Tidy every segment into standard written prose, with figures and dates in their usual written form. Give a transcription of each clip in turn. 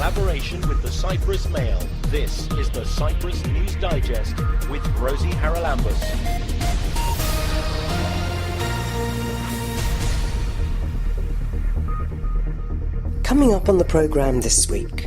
collaboration with the Cyprus Mail. This is the Cyprus News Digest with Rosie Charalambous. Coming up on the programme this week,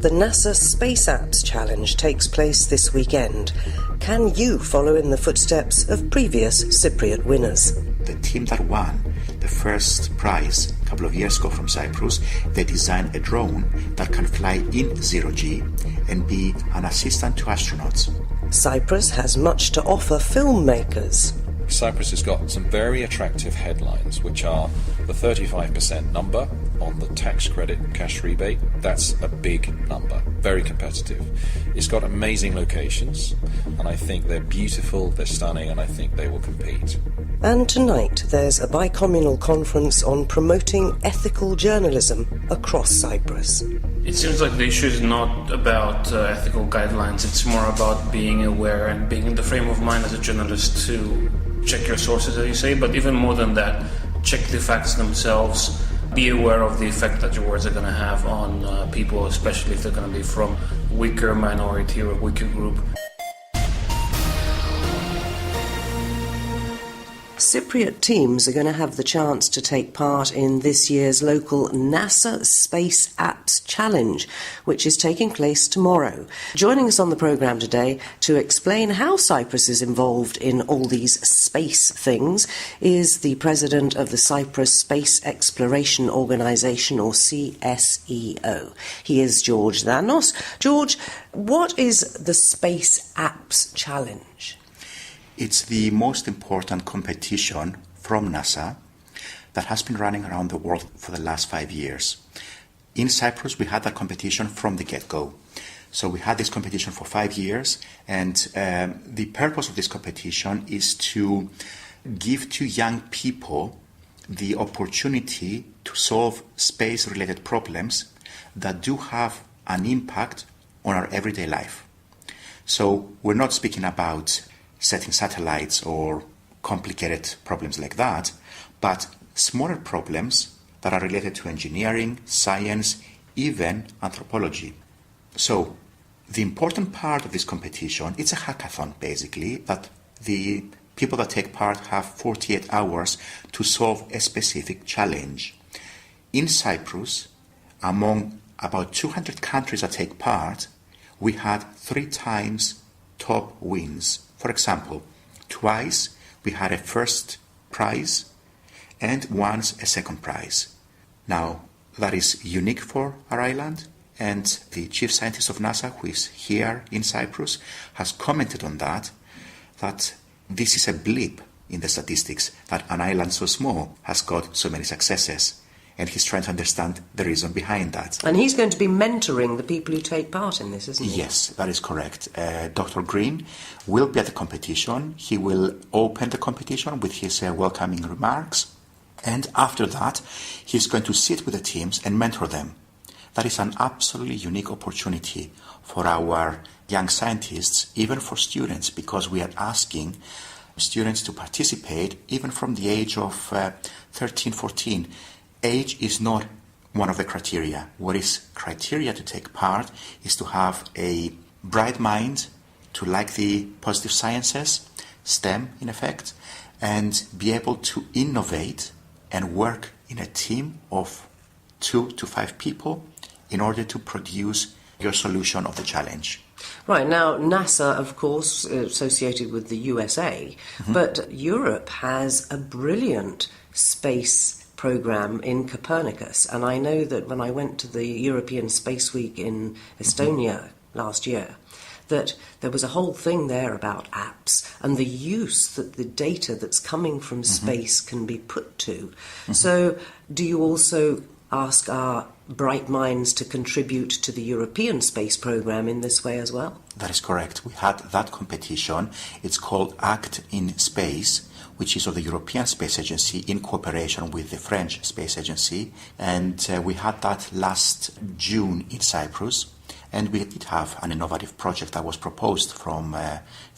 the NASA Space Apps Challenge takes place this weekend. Can you follow in the footsteps of previous Cypriot winners? The team that won the first prize a couple of years ago from Cyprus, they designed a drone that can fly in zero-G and be an assistant to astronauts. Cyprus has much to offer filmmakers. Cyprus has got some very attractive headlines, which are the 35% number on the tax credit cash rebate. That's a big number, very competitive. It's got amazing locations, and I think they're beautiful, they're stunning, and I think they will compete. And tonight there's a bi-communal conference on promoting ethical journalism across Cyprus. It seems like the issue is not about ethical guidelines, it's more about being aware and being in the frame of mind as a journalist to check your sources, as you say, but even more than that, check the facts themselves, be aware of the effect that your words are going to have on people, especially if they're going to be from a weaker minority or a weaker group. Cypriot teams are going to have the chance to take part in this year's local NASA Space Apps Challenge, which is taking place tomorrow. Joining us on the programme today to explain how Cyprus is involved in all these space things is the president of the Cyprus Space Exploration Organisation, or CSEO. He is George Thanos. George, what is the Space Apps Challenge? It's the most important competition from NASA that has been running around the world for the last 5 years. In Cyprus, we had that competition from the get-go. So we had this competition for 5 years, and the purpose of this competition is to give to young people the opportunity to solve space-related problems that do have an impact on our everyday life. So we're not speaking about setting satellites or complicated problems like that, but smaller problems that are related to engineering, science, even anthropology. So the important part of this competition, it's a hackathon basically, that the people that take part have 48 hours to solve a specific challenge. In Cyprus, among about 200 countries that take part, we had 3 times top wins. For example, twice we had a first prize and once a second prize. Now, that is unique for our island, and the chief scientist of NASA, who is here in Cyprus, has commented on that this is a blip in the statistics, that an island so small has got so many successes. And he's trying to understand the reason behind that. And he's going to be mentoring the people who take part in this, isn't he? Yes, that is correct. Dr. Green will be at the competition. He will open the competition with his welcoming remarks. And after that, he's going to sit with the teams and mentor them. That is an absolutely unique opportunity for our young scientists, even for students, because we are asking students to participate even from the age of 13, 14. Age is not one of the criteria. What is criteria to take part is to have a bright mind, to like the positive sciences, STEM in effect, and be able to innovate and work in a team of 2 to 5 people in order to produce your solution of the challenge. Right, now NASA, of course, associated with the USA, but Europe has a brilliant space program in Copernicus, and I know that when I went to the European Space Week in Estonia last year, that there was a whole thing there about apps and the use that the data that's coming from space can be put to. So do you also ask our bright minds to contribute to the European space program in this way as well? That is correct. We had that competition. It's called Act in Space, which is of the European Space Agency in cooperation with the French Space Agency. And we had that last June in Cyprus. And we did have an innovative project that was proposed from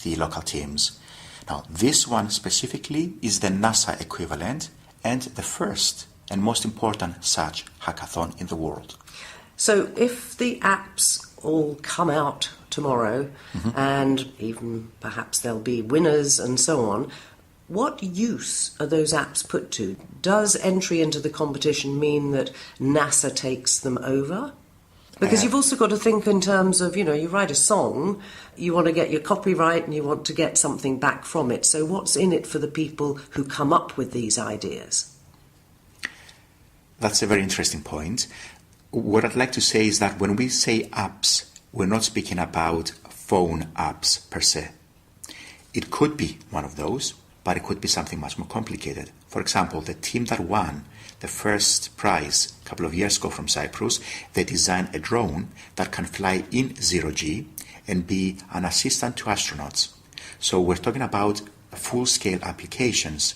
the local teams. Now, this one specifically is the NASA equivalent and the first and most important such hackathon in the world. So if the apps all come out tomorrow, and even perhaps there'll be winners and so on, what use are those apps put to? Does entry into the competition mean that NASA takes them over? Because you've also got to think in terms of, you write a song, you want to get your copyright and you want to get something back from it. So what's in it for the people who come up with these ideas? That's a very interesting point. What I'd like to say is that when we say apps, we're not speaking about phone apps per se. It could be one of those, but it could be something much more complicated. For example, the team that won the first prize a couple of years ago from Cyprus, they designed a drone that can fly in 0G and be an assistant to astronauts. So we're talking about full-scale applications,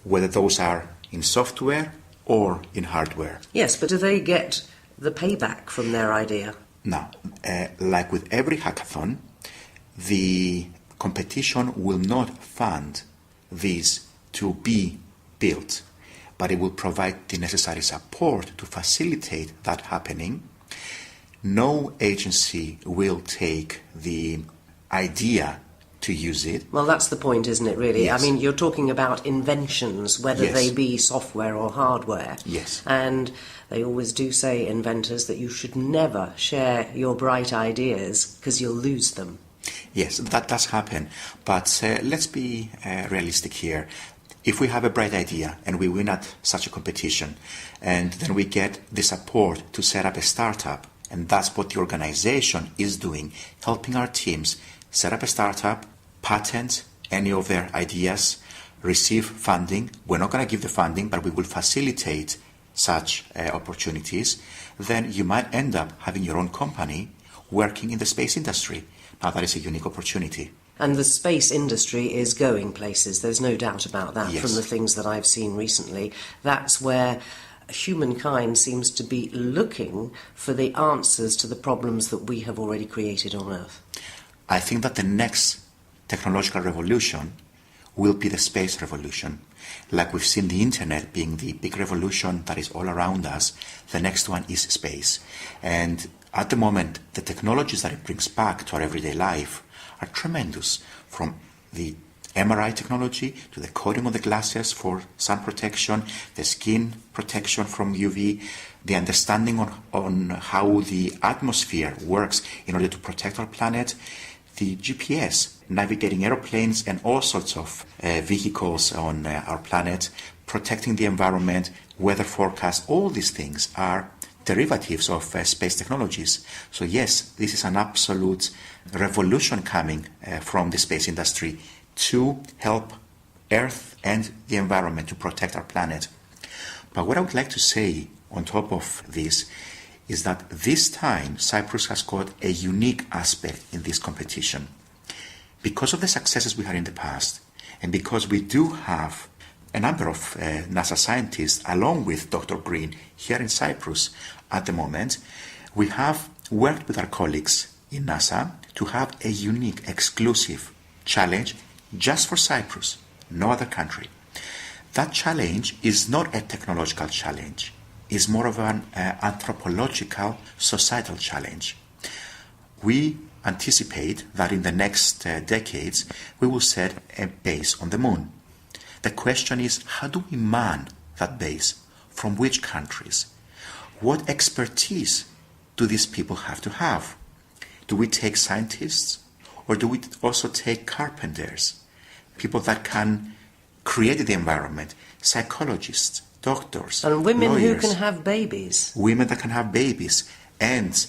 whether those are in software or in hardware. Yes, but do they get the payback from their idea? Now, like with every hackathon, the competition will not fund these to be built, but it will provide the necessary support to facilitate that happening. No agency will take the idea to use it. Well, that's the point, isn't it, really? Yes. I mean, you're talking about inventions, whether Yes. they be software or hardware. Yes. And they always do say, inventors, that you should never share your bright ideas because you'll lose them. Yes, that does happen. But let's be realistic here. If we have a bright idea and we win at such a competition, and then we get the support to set up a startup, and that's what the organization is doing, helping our teams set up a startup, patent any of their ideas, receive funding. We're not going to give the funding, but we will facilitate such opportunities. Then you might end up having your own company working in the space industry. Now that is a unique opportunity. And the space industry is going places, there's no doubt about that. Yes. From the things that I've seen recently. That's where humankind seems to be looking for the answers to the problems that we have already created on Earth. I think that the next technological revolution will be the space revolution. Like we've seen the internet being the big revolution that is all around us, the next one is space. And at the moment, the technologies that it brings back to our everyday life are tremendous, from the MRI technology to the coating of the glasses for sun protection, the skin protection from UV, the understanding on how the atmosphere works in order to protect our planet, the GPS, navigating aeroplanes and all sorts of vehicles on our planet, protecting the environment, weather forecasts. All these things are derivatives of space technologies. So yes, this is an absolute revolution coming from the space industry to help Earth and the environment, to protect our planet. But what I would like to say on top of this is that this time Cyprus has got a unique aspect in this competition. Because of the successes we had in the past, and because we do have a number of NASA scientists, along with Dr. Green, here in Cyprus at the moment, we have worked with our colleagues in NASA to have a unique, exclusive challenge just for Cyprus, no other country. That challenge is not a technological challenge. It's more of an anthropological, societal challenge. We anticipate that in the next decades, we will set a base on the moon. The question is, how do we man that base? From which countries? What expertise do these people have to have? Do we take scientists, or do we also take carpenters? People that can create the environment, psychologists, doctors, and women lawyers, who can have babies. women that can have babies, and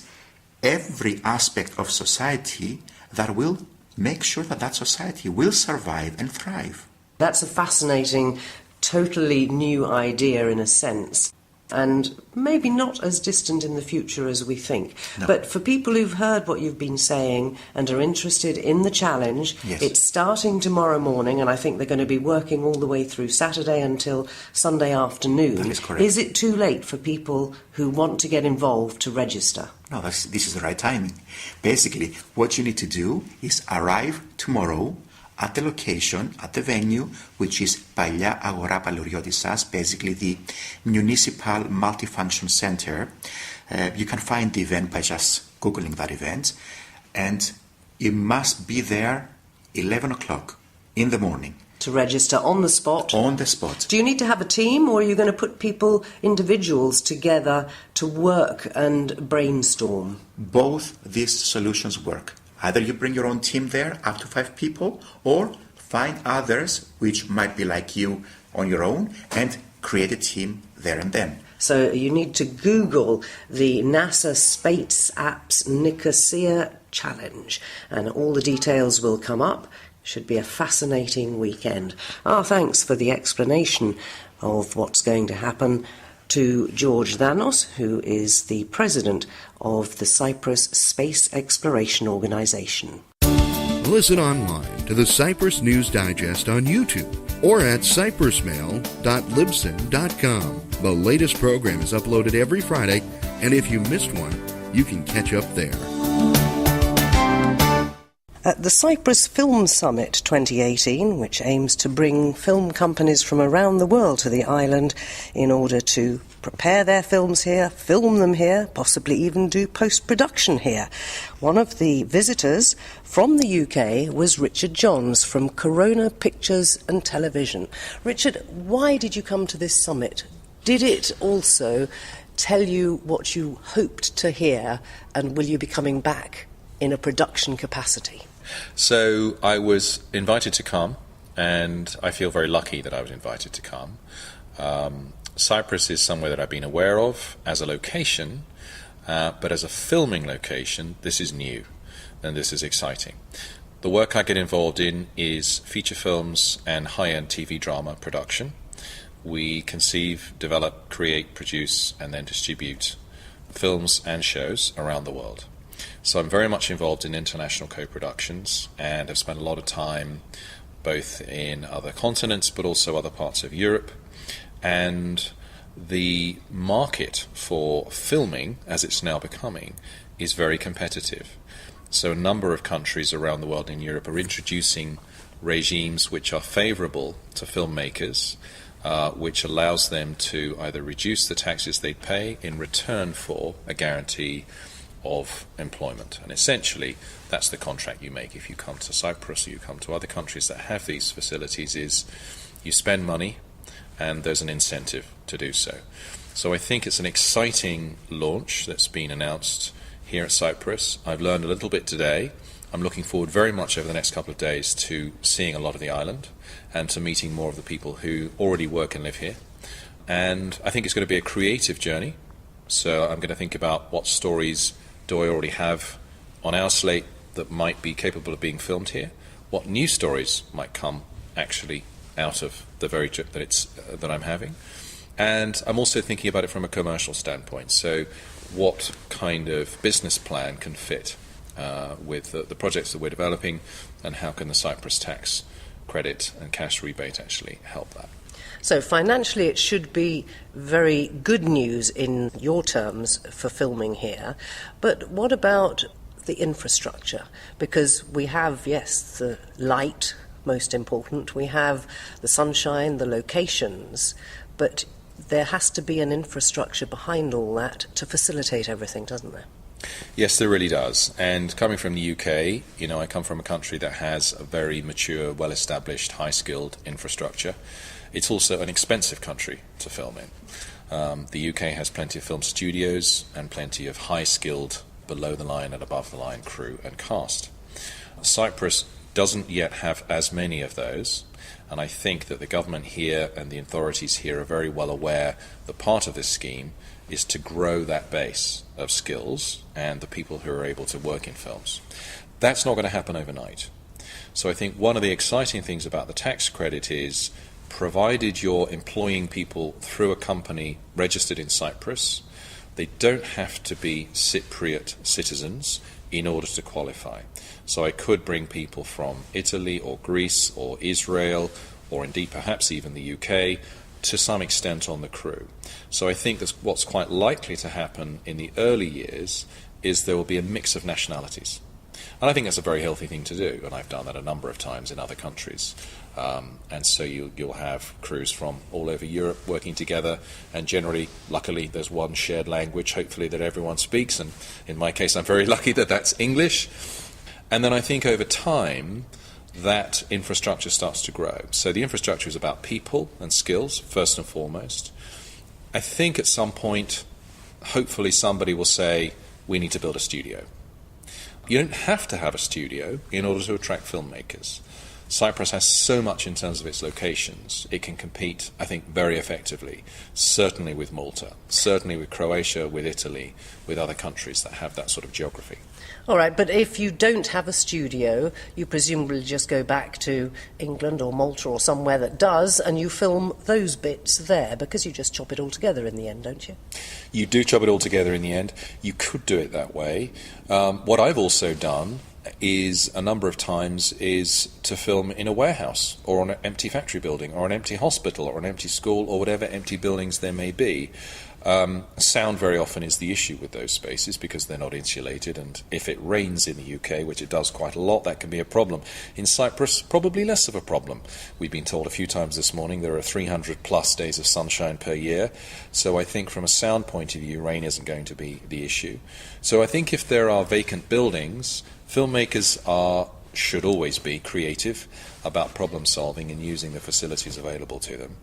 every aspect of society that will make sure that that society will survive and thrive. That's a fascinating, totally new idea in a sense, and maybe not as distant in the future as we think. No. But for people who've heard what you've been saying and are interested in the challenge, Yes. It's starting tomorrow morning, and I think they're going to be working all the way through Saturday until Sunday afternoon. That is correct. Is it too late for people who want to get involved to register? No, this is the right timing. Basically, what you need to do is arrive tomorrow at the location, at the venue, which is Παλιά Αγορά Παλαιριώτισσας, basically the municipal multifunction center. You can find the event by just Googling that event, and you must be there 11 o'clock in the morning. To register on the spot? On the spot. Do you need to have a team, or are you going to put people, individuals, together to work and brainstorm? Both these solutions work. Either you bring your own team there, up to 5 people, or find others which might be like you on your own and create a team there and then. So you need to Google the NASA Space Apps Nicosia Challenge, and all the details will come up. Should be a fascinating weekend. Thanks for the explanation of what's going to happen to George Thanos, who is the president of the Cyprus Space Exploration Organisation. Listen online to the Cyprus News Digest on YouTube or at cyprusmail.libsyn.com. The latest program is uploaded every Friday, and if you missed one, you can catch up there. At the Cyprus Film Summit 2018, which aims to bring film companies from around the world to the island in order to prepare their films here, film them here, possibly even do post-production here. One of the visitors from the UK was Richard Johns from Corona Pictures and Television. Richard, why did you come to this summit? Did it also tell you what you hoped to hear, and will you be coming back in a production capacity? So I was invited to come, and I feel very lucky that I was invited to come. Cyprus is somewhere that I've been aware of as a location, but as a filming location, this is new, and this is exciting. The work I get involved in is feature films and high-end TV drama production. We conceive, develop, create, produce, and then distribute films and shows around the world. So I'm very much involved in international co-productions, and have spent a lot of time both in other continents but also other parts of Europe. And the market for filming, as it's now becoming, is very competitive. So a number of countries around the world in Europe are introducing regimes which are favourable to filmmakers, which allows them to either reduce the taxes they pay in return for a guarantee of employment. And essentially that's the contract you make if you come to Cyprus or you come to other countries that have these facilities, is you spend money and there's an incentive to do so. So I think it's an exciting launch that's been announced here at Cyprus. I've learned a little bit today. I'm looking forward very much over the next couple of days to seeing a lot of the island and to meeting more of the people who already work and live here. And I think it's going to be a creative journey. So I'm going to think about what stories do I already have on our slate that might be capable of being filmed here? What new stories might come actually out of the very trip that I'm having? And I'm also thinking about it from a commercial standpoint. So what kind of business plan can fit with the projects that we're developing, and how can the Cyprus tax credit and cash rebate actually help that? So financially it should be very good news in your terms for filming here. But what about the infrastructure? Because we have, yes, the light, most important. We have the sunshine, the locations. But there has to be an infrastructure behind all that to facilitate everything, doesn't there? Yes, there really does. And coming from the UK, I come from a country that has a very mature, well-established, high-skilled infrastructure. It's also an expensive country to film in. The UK has plenty of film studios and plenty of high-skilled, below-the-line and above-the-line crew and cast. Cyprus doesn't yet have as many of those, and I think that the government here and the authorities here are very well aware that part of this scheme is to grow that base of skills and the people who are able to work in films. That's not going to happen overnight. So I think one of the exciting things about the tax credit is, provided you're employing people through a company registered in Cyprus, they don't have to be Cypriot citizens in order to qualify. So I could bring people from Italy or Greece or Israel, or indeed perhaps even the UK, to some extent on the crew. So I think that's what's quite likely to happen in the early years is there will be a mix of nationalities. And I think that's a very healthy thing to do, and I've done that a number of times in other countries. And so you'll have crews from all over Europe working together, and generally, luckily, there's one shared language, hopefully, that everyone speaks, and in my case, I'm very lucky that that's English. And then I think over time, that infrastructure starts to grow. So the infrastructure is about people and skills, first and foremost. I think at some point, hopefully somebody will say, we need to build a studio. You don't have to have a studio in order to attract filmmakers. Cyprus has so much in terms of its locations. It can compete, I think, very effectively, certainly with Malta, certainly with Croatia, with Italy, with other countries that have that sort of geography. All right, but if you don't have a studio, you presumably just go back to England or Malta or somewhere that does, and you film those bits there, because you just chop it all together in the end, don't you? You do chop it all together in the end. You could do it that way. What I've also done is a number of times is to film in a warehouse or on an empty factory building or an empty hospital or an empty school or whatever empty buildings there may be. Sound very often is the issue with those spaces because they're not insulated, and if it rains in the UK, which it does quite a lot, that can be a problem. In Cyprus, probably less of a problem. We've been told a few times this morning there are 300 plus days of sunshine per year, so I think from a sound point of view, rain isn't going to be the issue. So I think if there are vacant buildings, filmmakers should always be creative about problem solving and using the facilities available to them.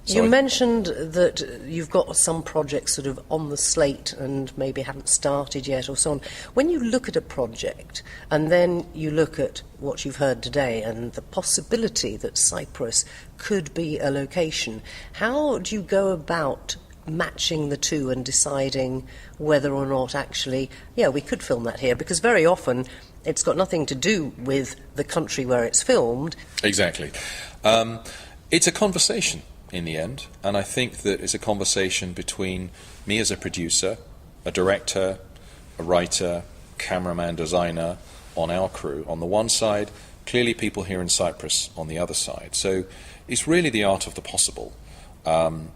You mentioned that you've got some projects sort of on the slate and maybe haven't started yet or so on. When you look at a project and then you look at what you've heard today and the possibility that Cyprus could be a location, how do you go about matching the two and deciding whether or not actually, we could film that here? Because very often it's got nothing to do with the country where it's filmed. Exactly. It's a conversation in the end, and I think that it's a conversation between me as a producer, a director, a writer, cameraman, designer on our crew on the one side, clearly people here in Cyprus on the other side. So it's really the art of the possible.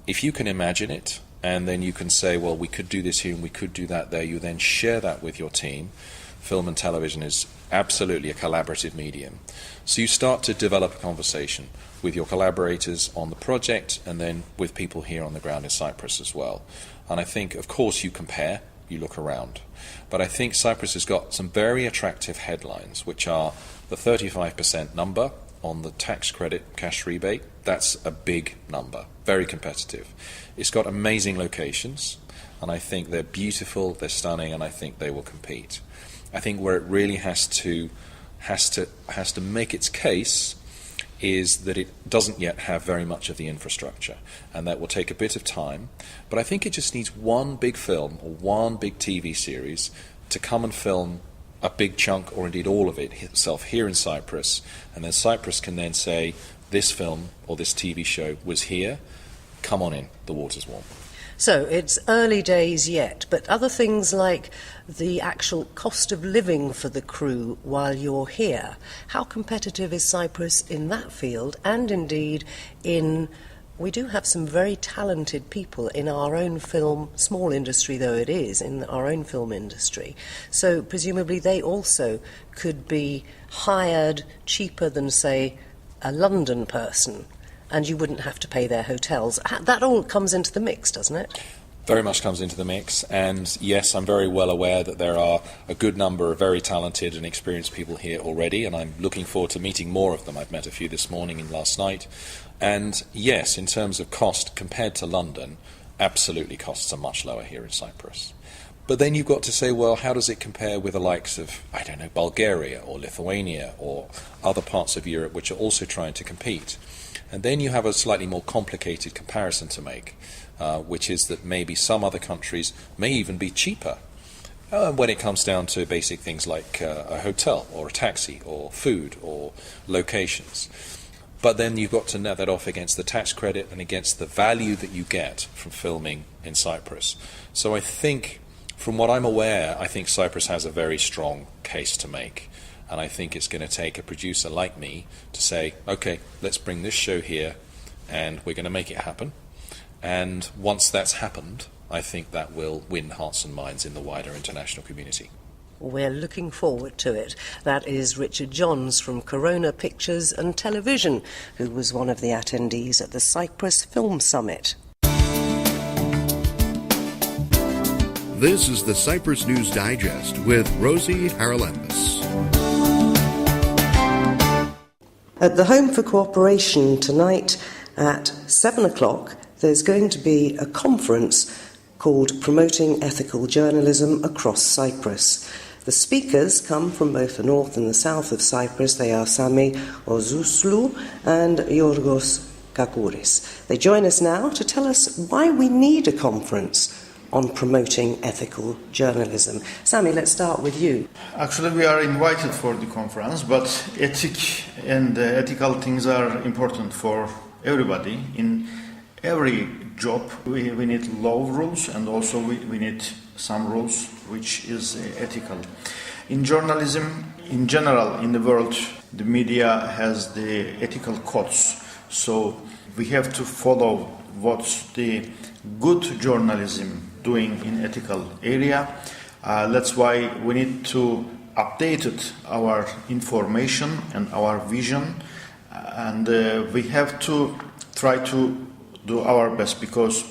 If you can imagine it, and then you can say, well, we could do this here and we could do that there, you then share that with your team. Film and television is absolutely a collaborative medium. So you start to develop a conversation with your collaborators on the project and then with people here on the ground in Cyprus as well. And I think, of course, you compare, you look around. But I think Cyprus has got some very attractive headlines, which are the 35% number on the tax credit cash rebate. That's a big number, very competitive. It's got amazing locations, and I think they're beautiful, they're stunning, and I think they will compete. I think where it really has to make its case is that it doesn't yet have very much of the infrastructure, and that will take a bit of time. But I think it just needs one big film or one big TV series to come and film a big chunk, or indeed all of it itself, here in Cyprus, and then Cyprus can then say, this film or this TV show was here, come on in, the water's warm. So it's early days yet, but other things like the actual cost of living for the crew while you're here, how competitive is Cyprus in that field? And indeed we do have some very talented people in our own film, small industry though it is, in our own film industry. So presumably they also could be hired cheaper than, say, a London person, and you wouldn't have to pay their hotels. That all comes into the mix, doesn't it? Very much comes into the mix, and yes, I'm very well aware that there are a good number of very talented and experienced people here already, and I'm looking forward to meeting more of them. I've met a few this morning and last night. And yes, in terms of cost compared to London, absolutely costs are much lower here in Cyprus. But then you've got to say, well, how does it compare with the likes of, Bulgaria or Lithuania or other parts of Europe which are also trying to compete? And then you have a slightly more complicated comparison to make, which is that maybe some other countries may even be cheaper when it comes down to basic things like a hotel or a taxi or food or locations. But then you've got to net that off against the tax credit and against the value that you get from filming in Cyprus. So I think, from what I'm aware, I think Cyprus has a very strong case to make. And I think it's going to take a producer like me to say, okay, let's bring this show here and we're going to make it happen. And once that's happened, I think that will win hearts and minds in the wider international community. We're looking forward to it. That is Richard Johns from Corona Pictures and Television, who was one of the attendees at the Cyprus Film Summit. This is the Cyprus News Digest with Rosie Charalambous. At the Home for Cooperation tonight at 7 o'clock, there's going to be a conference called Promoting Ethical Journalism Across Cyprus. The speakers come from both the north and the south of Cyprus. They are Sami Ozouslu and Yorgos Kakouris. They join us now to tell us why we need a conference on promoting ethical journalism. Sami, let's start with you. Actually, we are invited for the conference, but ethic and ethical things are important for everybody. In every job, we need law rules, and also we need some rules which is ethical. In journalism, in general, in the world, the media has the ethical codes. So we have to follow what's the good journalism doing in ethical area. That's why we need to update our information and our vision, and we have to try to do our best, because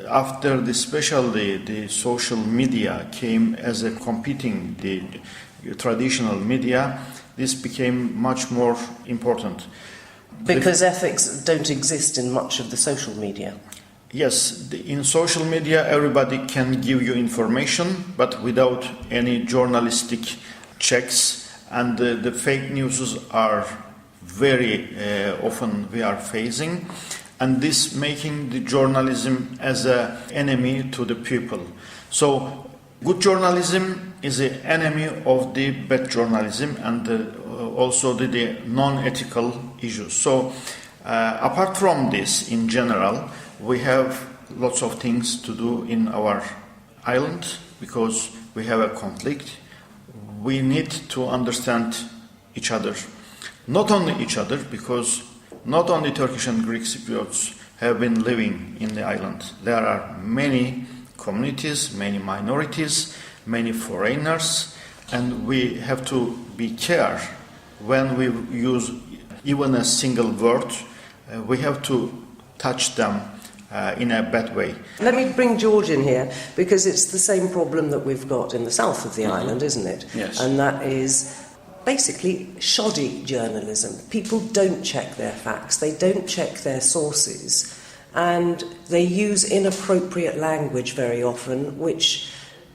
after especially the social media came as a competing the traditional media, this became much more important. Because ethics don't exist in much of the social media. Yes, in social media everybody can give you information, but without any journalistic checks, and the fake news are very often we are facing, and this making the journalism as an enemy to the people. So good journalism is an enemy of the bad journalism, and also the non-ethical issues. So apart from this, in general, we have lots of things to do in our island, because we have a conflict. We need to understand each other. Not only each other, because not only Turkish and Greek Cypriots have been living in the island. There are many communities, many minorities, many foreigners, and we have to be careful when we use even a single word. We have to touch them in a bad way. Let me bring George in here, because it's the same problem that we've got in the south of the island, isn't it? Yes. And that is basically shoddy journalism. People don't check their facts, they don't check their sources, and they use inappropriate language very often, which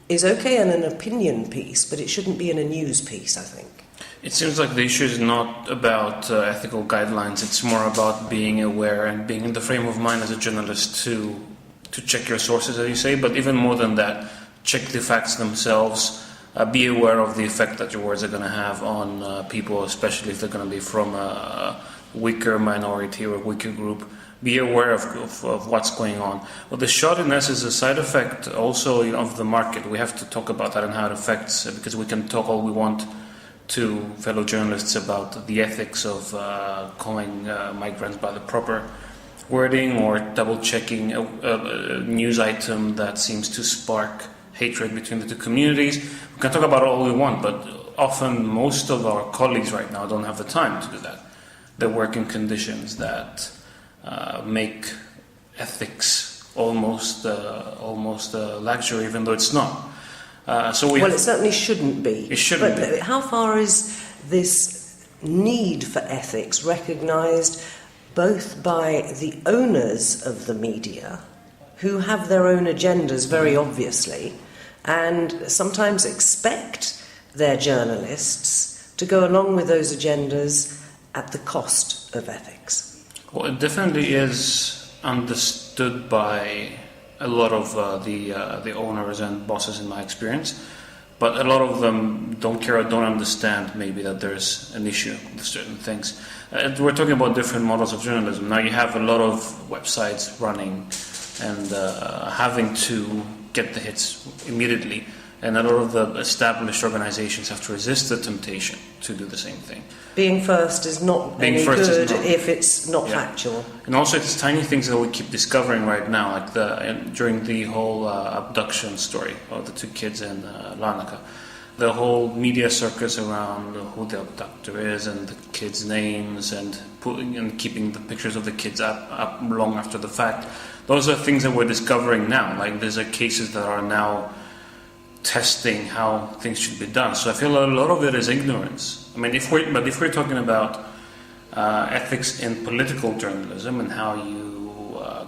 is okay in an opinion piece, but it shouldn't be in a news piece, I think. It seems like the issue is not about ethical guidelines, it's more about being aware and being in the frame of mind as a journalist to check your sources, as you say, but even more than that, check the facts themselves. Be aware of the effect that your words are going to have on people, especially if they're going to be from a weaker minority or a weaker group. Be aware of what's going on. Well, the shoddiness is a side effect also of the market. We have to talk about that and how it affects, because we can talk all we want to fellow journalists about the ethics of calling migrants by the proper wording, or double-checking a news item that seems to spark hatred between the two communities. We can talk about all we want, but often most of our colleagues right now don't have the time to do that. They work in conditions that make ethics almost a luxury, even though it's not. It certainly shouldn't be. It shouldn't be. How far is this need for ethics recognised both by the owners of the media, who have their own agendas very obviously, and sometimes expect their journalists to go along with those agendas at the cost of ethics? Well, it definitely is understood by a lot of the owners and bosses, in my experience, but a lot of them don't care or don't understand maybe that there's an issue with certain things. We're talking about different models of journalism. Now you have a lot of websites running and having to get the hits immediately, and a lot of the established organizations have to resist the temptation to do the same thing. Being first is not any good if it's not factual. And also it's tiny things that we keep discovering right now, like during the whole abduction story of the two kids in Larnaca. The whole media circus around who the abductor is and the kids' names and keeping the pictures of the kids up long after the fact. Those are things that we're discovering now. Like there's cases that are now testing how things should be done. So I feel a lot of it is ignorance. I mean, if we're talking about ethics in political journalism and how you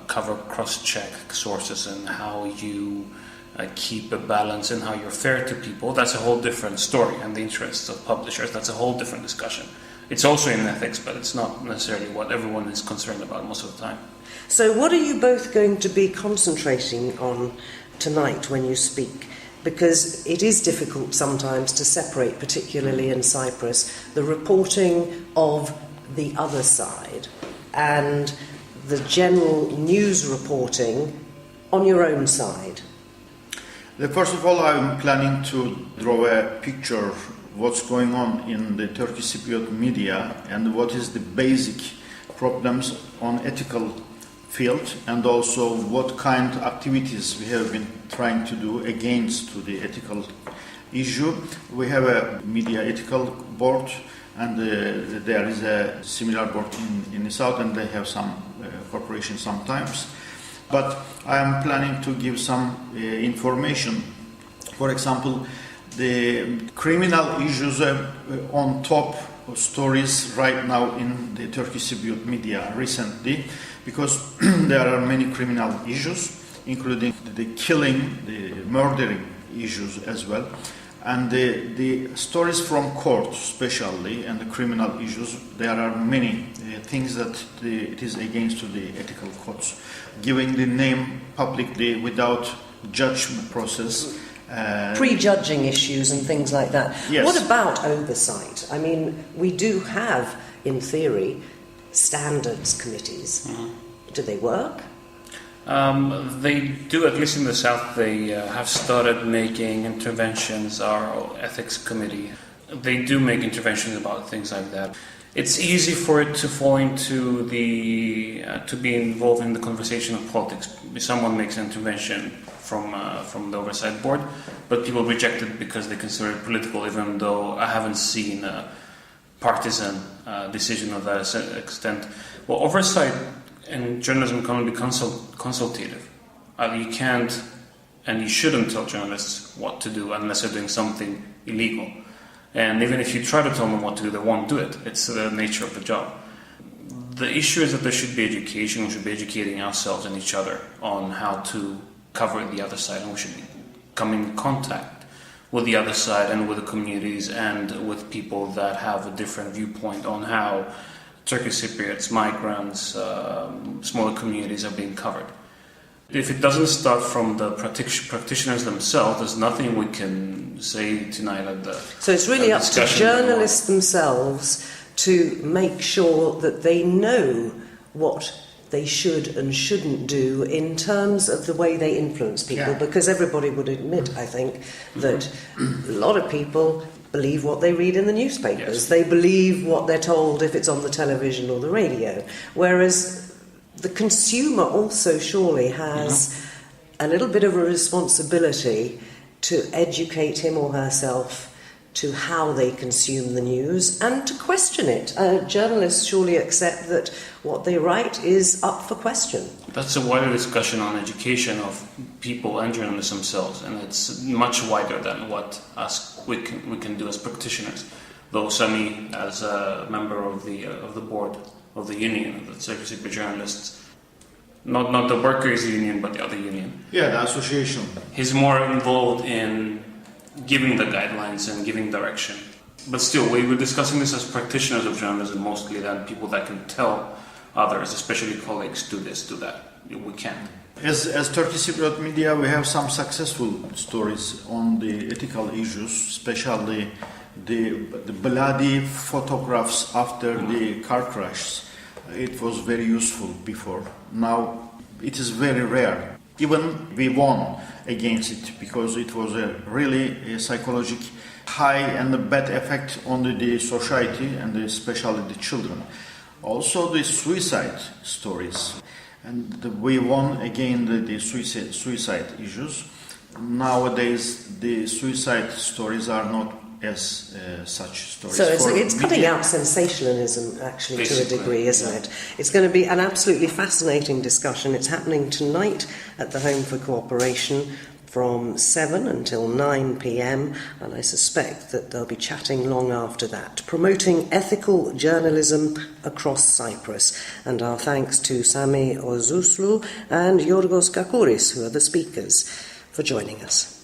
cover cross-check sources and how you keep a balance and how you're fair to people, that's a whole different story, and the interests of publishers, that's a whole different discussion. It's also in ethics, but it's not necessarily what everyone is concerned about most of the time. So what are you both going to be concentrating on tonight when you speak? Because it is difficult sometimes to separate, particularly in Cyprus, the reporting of the other side and the general news reporting on your own side. First of all, I'm planning to draw a picture of what's going on in the Turkish Cypriot media and what is the basic problems on ethical field, and also what kind of activities we have been trying to do against to the ethical issue. We have a media ethical board, and there is a similar board in the south, and they have some cooperation sometimes. But I am planning to give some information. For example, the criminal issues on top of stories right now in the Turkish Cypriot media recently, because there are many criminal issues, including the killing, the murdering issues as well. And the stories from court, especially, and the criminal issues, there are many things that it is against to the ethical codes. Giving the name publicly without judgment process. Prejudging issues and things like that. Yes. What about oversight? I mean, we do have, in theory, standards committees. Mm-hmm. Do they work? They do, at least in the south. They have started making interventions. Our ethics committee, they do make interventions about things like that. It's easy for it to fall into to be involved in the conversation of politics. Someone makes an intervention from the oversight board, but people reject it because they consider it political, even though I haven't seen a partisan decision of that extent. Well, oversight in journalism can only be consultative. You can't and you shouldn't tell journalists what to do unless they're doing something illegal. And even if you try to tell them what to do, they won't do it. It's the nature of the job. The issue is that there should be education. We should be educating ourselves and each other on how to cover the other side, and we should be coming in contact with the other side and with the communities and with people that have a different viewpoint on how Turkish Cypriots, migrants, smaller communities are being covered. If it doesn't start from the practitioners themselves, there's nothing we can say tonight at the So it's really up to journalists themselves to make sure that they know what they should and shouldn't do in terms of the way they influence people, because everybody would admit, I think, that a lot of people believe what they read in the newspapers. Yes. They believe what they're told if it's on the television or the radio, whereas the consumer also surely has a little bit of a responsibility to educate him or herself to how they consume the news and to question it. Journalists surely accept that what they write is up for question. That's a wider discussion on education of people and journalists themselves, and it's much wider than what we can do as practitioners. Though Sami, as a member of the board of the union, of the Cyprus Cypriot journalists, not the workers' union, but the other union. Yeah, the association. He's more involved in giving the guidelines and giving direction. But still, we were discussing this as practitioners of journalism mostly than people that can tell others, especially colleagues, do this, do that. We can't. As Turkish Cypriot media, we have some successful stories on the ethical issues, especially the bloody photographs after the car crashes. It was very useful before. Now it is very rare. Even we won against it because it was a really psychological high and a bad effect on the society and especially the children. Also the suicide stories. And we won again the suicide issues. nowadays the suicide stories are not as such stories. So For it's cutting media- out sensationalism, actually, to a Basically, degree, isn't yeah. it? It's going to be an absolutely fascinating discussion. It's happening tonight at the Home for Cooperation from 7 until 9 p.m, and I suspect that they'll be chatting long after that, promoting ethical journalism across Cyprus. And our thanks to Sami Ozuslu and Yorgos Kakouris, who are the speakers, for joining us.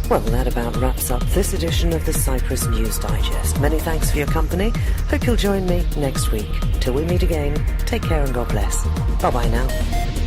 Well, that about wraps up this edition of the Cyprus News Digest. Many thanks for your company. Hope you'll join me next week. Till we meet again, take care and God bless. Bye-bye now.